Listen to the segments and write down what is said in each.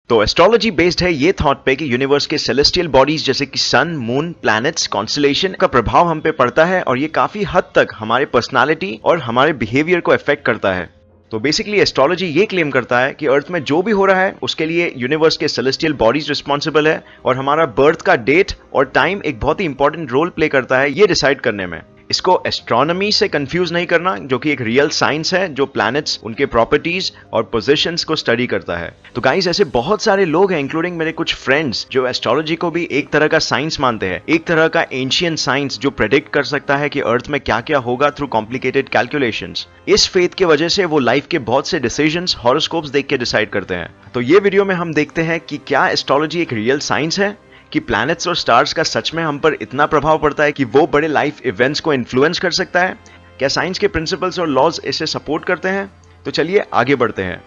तो astrology based है ये थॉट पे कि यूनिवर्स के सेलेस्टियल बॉडीज जैसे कि सन, मून, प्लैनेट्स, कॉन्स्टलेशन का प्रभाव हम पे पड़ता है और ये काफी हद तक हमारे पर्सनालिटी और हमारे बिहेवियर को अफेक्ट करता है। तो बेसिकली एस्ट्रोलॉजी ये क्लेम करता है कि अर्थ में जो भी हो रहा है उसके लिए यूनिवर्स के सेलेस्टियल बॉडीज रिस्पॉन्सिबल है और हमारा बर्थ का डेट और टाइम एक बहुत ही इंपॉर्टेंट रोल प्ले करता है ये डिसाइड करने में। इसको एस्ट्रोनॉमी से कंफ्यूज नहीं करना, जो कि एक रियल साइंस है जो प्लैनेट्स, उनके प्रॉपर्टीज और पोजीशंस को स्टडी करता है। तो गाइस ऐसे बहुत सारे लोग हैं इंक्लूडिंग मेरे कुछ फ्रेंड्स जो एस्ट्रोलॉजी को भी एक तरह का साइंस मानते हैं, एक तरह का एंशिएंट साइंस जो प्रेडिक्ट कर सकता है कि अर्थ में क्या क्या होगा थ्रू कॉम्प्लिकेटेड कैलकुलेशंस। इस फेथ की वजह से वो लाइफ के बहुत से डिसीजंस हॉरोस्कोप्स देख के डिसाइड करते हैं। तो ये वीडियो में हम देखते हैं कि क्या एस्ट्रोलॉजी एक रियल साइंस है, कि प्लैनेट्स और स्टार्स का सच में हम पर इतना प्रभाव पड़ता है कि वो बड़े लाइफ इवेंट्स को इन्फ्लुएंस कर सकता है, क्या साइंस के प्रिंसिपल्स और लॉज इसे सपोर्ट करते हैं। तो चलिए आगे बढ़ते हैं।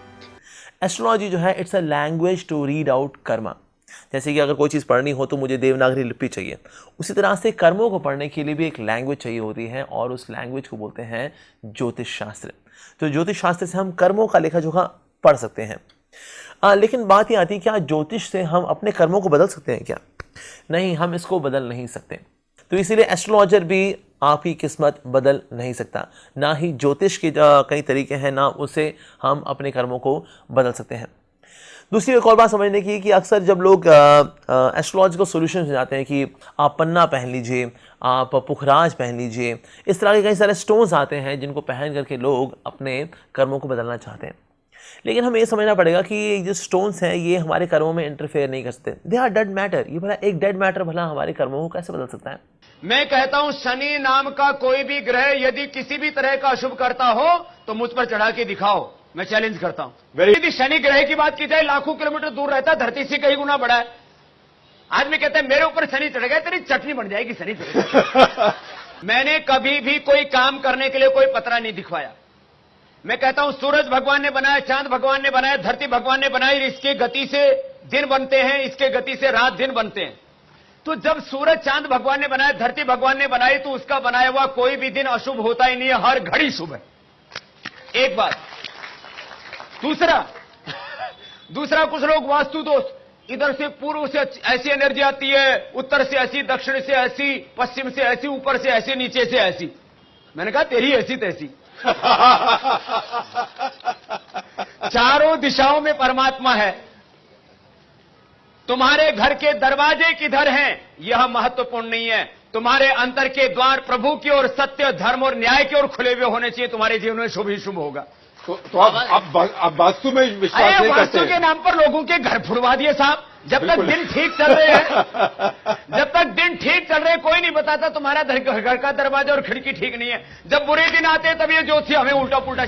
एस्ट्रोलॉजी जो है it's a language to read out karma. जैसे कि अगर कोई चीज़ पढ़नी हो तो मुझे देवनागरी लिपि चाहिए, उसी तरह से कर्मों को पढ़ने के लिए भी एक लैंग्वेज चाहिए होती है और उस लैंग्वेज को बोलते हैं ज्योतिष शास्त्र। तो ज्योतिष शास्त्र से हम कर्मों का लेखा जोखा पढ़ सकते हैं। लेकिन बात ये आती है क्या ज्योतिष से हम अपने कर्मों को बदल सकते हैं क्या? नहीं, हम इसको बदल नहीं सकते। तो इसीलिए एस्ट्रोलॉजर भी आपकी किस्मत बदल नहीं सकता, ना ही ज्योतिष के कई तरीके हैं, ना उसे हम अपने कर्मों को बदल सकते हैं। दूसरी एक और बात समझने की कि अक्सर जब लोग एस्ट्रोलॉजिकल सॉल्यूशंस जाते हैं कि आप पन्ना पहन लीजिए, आप पुखराज पहन लीजिए, इस तरह के कई सारे स्टोन्स आते हैं जिनको पहन करके लोग अपने कर्मों को बदलना चाहते हैं। लेकिन हमें ये समझना पड़ेगा कि ये जो स्टोन्स हैं ये हमारे कर्मों में इंटरफेयर नहीं कर सकते। They are dead matter. ये भला एक डेड मैटर भला हमारे कर्मों को कैसे बदल सकता है? मैं कहता हूं शनि नाम का कोई भी ग्रह यदि किसी भी तरह का अशुभ करता हो तो मुझ पर चढ़ा के दिखाओ, मैं चैलेंज करता हूं। यदि शनि ग्रह की बात की जाए लाखों किलोमीटर दूर रहता है, धरती से कई गुना बड़ा है। आदमी कहता है मेरे ऊपर शनि चढ़ गया, तेरी चटनी बन जाएगी शनि चढ़ मैंने कभी भी कोई काम करने के लिए कोई पतरा नहीं दिखवाया। मैं कहता हूं सूरज भगवान ने बनाया, चांद भगवान ने बनाया, धरती भगवान ने बनाई, इसके गति से दिन बनते हैं, इसके गति से रात दिन बनते हैं। तो जब सूरज चांद भगवान ने बनाया, धरती भगवान ने बनाई, तो उसका बनाया हुआ कोई भी दिन अशुभ होता ही नहीं है, हर घड़ी शुभ है। एक बात। दूसरा कुछ लोग वास्तु दोष, इधर से पूर्व से ऐसी एनर्जी आती है, उत्तर से ऐसी, दक्षिण से ऐसी, पश्चिम से ऐसी, ऊपर से ऐसी, नीचे से ऐसी। मैंने कहा तेरी ऐसी तैसी चारों दिशाओं में परमात्मा है। तुम्हारे घर के दरवाजे किधर हैं यह महत्वपूर्ण नहीं है, तुम्हारे अंतर के द्वार प्रभु की ओर, सत्य, धर्म और न्याय की ओर खुले हुए होने चाहिए। तुम्हारे जीवन में शुभ ही शुभ होगा। तो आप वास्तु में विश्वास नहीं करते? वास्तु के नाम पर लोगों के घर फुड़वा दिए साहब। जब तक दिन ठीक चल रहे हैं कोई नहीं बताता तुम्हारा घर का दरवाजा और खिड़की ठीक नहीं है। जब बुरे दिन आते हैं तब ये ज्योतिषी हमें उल्टा पुल्टा।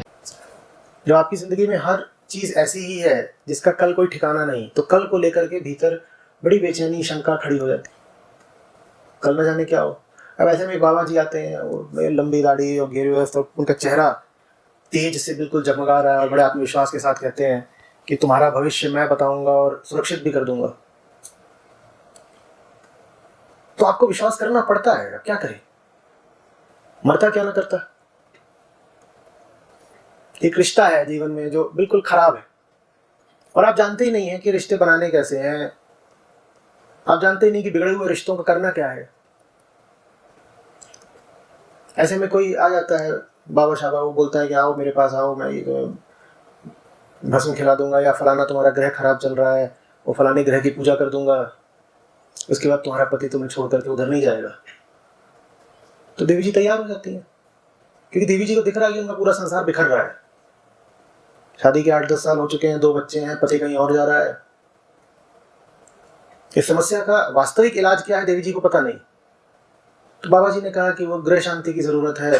जो आपकी जिंदगी में हर चीज ऐसी ही है जिसका कल कोई ठिकाना नहीं, तो कल को लेकर के भीतर बड़ी बेचैनी, शंका खड़ी हो जाती, कल न जाने क्या हो। अब ऐसे में बाबा जी आते हैं और लंबी दाढ़ी और घेरे हुए, तो उनका चेहरा तेज से बिल्कुल जगमगा रहा है और बड़े आत्मविश्वास के साथ कहते हैं कि तुम्हारा भविष्य मैं बताऊंगा और सुरक्षित भी कर दूंगा। तो आपको विश्वास करना पड़ता है, क्या करें, मरता क्या ना करता। एक रिश्ता है जीवन में जो बिल्कुल खराब है और आप जानते ही नहीं है कि रिश्ते बनाने कैसे हैं, आप जानते ही नहीं कि बिगड़े हुए रिश्तों का करना क्या है। ऐसे में कोई आ जाता है बाबा शाबा, वो बोलता है कि आओ मेरे पास आओ, मैं ये तो भस्म खिला दूंगा, या फलाना तुम्हारा ग्रह खराब चल रहा है, वो फलाने ग्रह की पूजा कर दूंगा, उसके बाद तुम्हारा पति तुम्हें छोड़ करके उधर नहीं जाएगा। तो देवी जी तैयार हो जाती हैं, क्योंकि देवी जी को दिख रहा है कि उनका पूरा संसार बिखर रहा है। शादी के 8-10 साल हो चुके हैं, 2 बच्चे हैं, पति कहीं और जा रहा है। इस समस्या का वास्तविक इलाज क्या है देवी जी को पता नहीं। तो बाबा जी ने कहा कि वो ग्रह शांति की जरूरत है,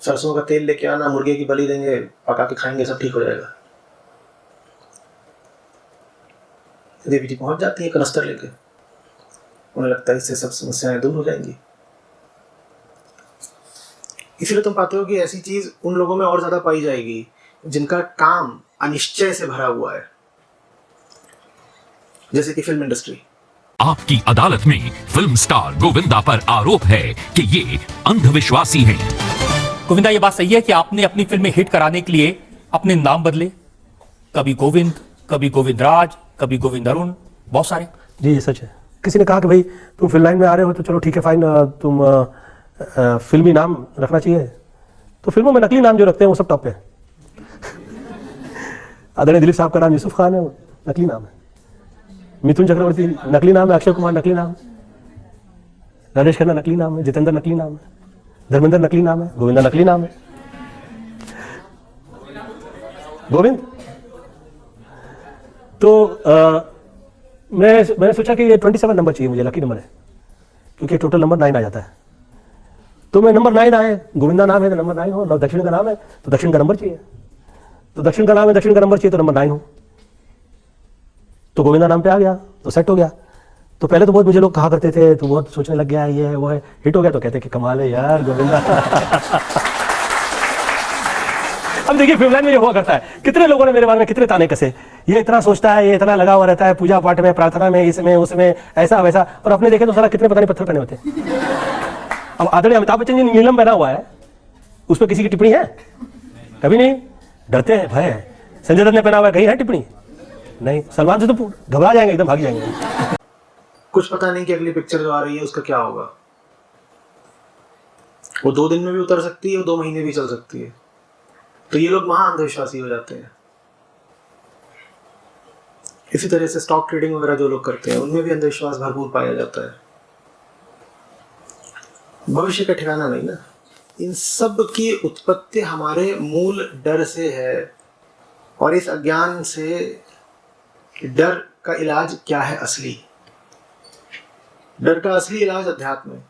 सरसों का तेल लेके आना, मुर्गे की बलि देंगे, पका के खाएंगे, सब ठीक हो जाएगा। देवी जी पहुंच जाती है कनस्तर लेके, उन्हें लगता है इससे सब समस्याएं दूर हो जाएंगी। इसलिए तुम पाते हो कि ऐसी चीज उन लोगों में और ज्यादा पाई जाएगी जिनका काम अनिश्चय से भरा हुआ है, जैसे कि फिल्म इंडस्ट्री। आपकी अदालत में फिल्म स्टार गोविंदा पर आरोप है कि ये अंधविश्वासी हैं। गोविंदा, ये बात सही है कि आपने अपनी फिल्में हिट कराने के लिए अपने नाम बदले? कभी गोविंद, कभी गोविंद राज, कभी गोविंद अरुण, बहुत सारे। जी ये सच है। किसी ने कहा कि भाई तुम फिल्म लाइन में आ रहे हो तो चलो ठीक है फाइन, तुम फिल्मी नाम रखना चाहिए। तो फिल्मों में नकली नाम जो रखते हैं वो सब टॉप पे है। आदरणीय दिलीप साहब का नाम यूसुफ खान है, वो नकली नाम है। मिथुन चक्रवर्ती नकली नाम है, अक्षय कुमार नकली नाम है, राजेश खन्ना नकली नाम है, जितेंद्र नकली नाम है, धर्मेंद्र नकली नाम है, गोविंदा नकली नाम है। गोविंद तो मैंने सोचा कि ये 27 नंबर चाहिए मुझे, लकी नंबर है, क्योंकि टोटल नंबर 9 आ जाता है। तो मैं नंबर 9 आए, गोविंदा नाम है तो नंबर 9 हो, दक्षिण का नाम है तो दक्षिण का नंबर चाहिए, तो दक्षिण का नाम है दक्षिण का नंबर चाहिए तो नंबर 9 हो, तो गोविंदा नाम पे आ गया तो सेट हो गया। तो पहले तो बहुत मुझे लोग कहा करते थे, तो बहुत सोचने लग गया ये है वो है, हिट हो गया तो कहते कि कमाल है यार गोविंदा। अब देखिए फिल्म लाइन में ये हुआ करता है, कितने लोगों ने मेरे बारे में कितने ताने कसे, ये इतना सोचता है, ये इतना लगा हुआ रहता है पूजा पाठ में, प्रार्थना में, इसमें उसमें, ऐसा वैसा, और अपने देखे तो सारा कितने पता नहीं पत्थर पहने होते। अब आदरणीय अमिताभ बच्चन जी नीलम पहना हुआ है, उस पर किसी की टिप्पणी है? कभी नहीं, डरते हैं, भय है। संजय दत्त ने पहना हुआ है, कहीं है टिप्पणी? नहीं। सलमान से तो घबरा जाएंगे, एकदम भाग जाएंगे। कुछ पता नहीं कि अगली पिक्चर जो आ रही है उसका क्या होगा। वो 2 दिन में भी उतर सकती है, वो 2 महीने भी चल सकती है। तो ये लोग महा अंधविश्वासी हो जाते हैं। इसी तरह से स्टॉक ट्रेडिंग वगैरह जो लोग करते हैं उनमें भी अंधविश्वास भरपूर पाया जाता है। भविष्य का ठिकाना नहीं ना। इन सब की उत्पत्ति हमारे मूल डर से है, और इस अज्ञान से डर का इलाज क्या है? असली डर का असली इलाज अध्यात्म है।